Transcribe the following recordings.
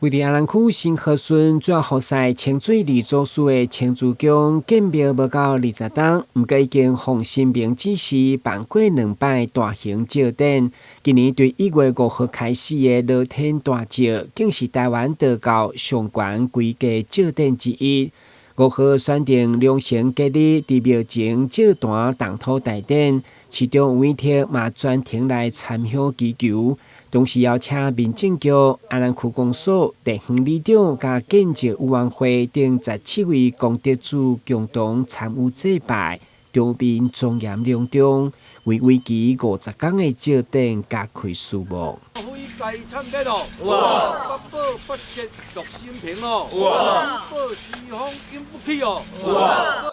位於阿蘭區新河村主要服務清水里做事的青竹宮建廟無到20棟，不過已經奉神明指示辦過2擺大型醮典。今年對1月5號開始的樂天大醮，更是台灣道教上懸規格醮典之一。5號選定良辰吉日，在廟前祭壇動土大典，其中有一天嘛專程來參香祈求。同時邀請民政局、阿蘭區公所、地方里長、加建醮委員會等17位功德主共同參與祭拜，場面莊嚴隆重，為為期50天的醮典加開序幕。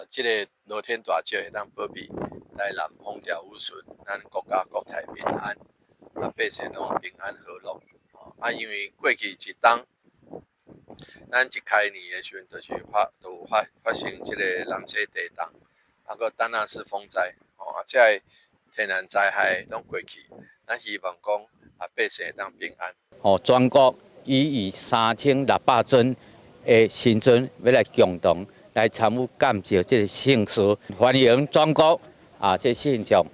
這個樂天大醮會當保庇台南風調雨順，咱國家國泰民安。百姓攏平安和樂，因為過去一冬，咱一開年的時陣，就是發生這個南西地震，個丹那斯風災，這個天然災害攏過去，咱希望講百姓會當平安。全國以3600尊的神尊要來共同來參與感謝這個聖事，歡迎全國這信眾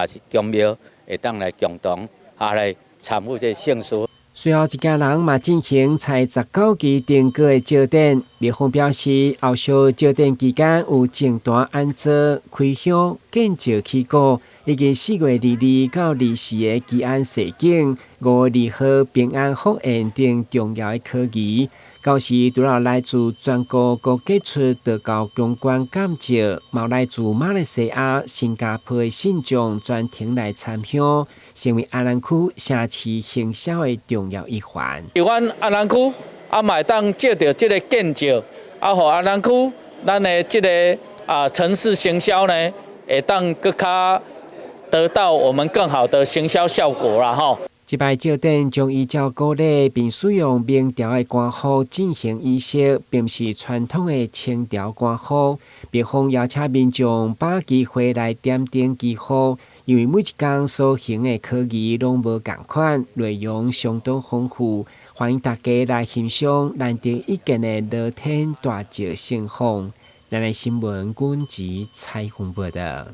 是宮廟會當來共同。來參與這聖事。隨後一家人嘛進行採19期定過的醮典，廟方表示後續醮典期間有淨壇安坐、開香、建醮祈鼓，以及4月22到24的祈安示警、5月2號平安福宴等重要的科儀。到時除了來自全國各傑出道教公關感謝，嘛來自馬來西亞、新加坡的信眾專程來參香，成為阿蘭區城市行銷的重要一環。阮阿蘭區嘛會當借着這個建醮，互阿蘭區咱的這個城市行銷呢，會當更加得到我們更好的行銷效果啦吼。這擺醮典將依照古禮，並使用明朝的官服進行儀式，並不是傳統的清朝官服。廟方邀請民眾把握機會來點燈祈福，因為每一天所行的科儀攏無同款，內容相當豐富，歡迎大家來欣賞難得一見的樂天大醮盛況。咱的新聞軍籍採訪報道。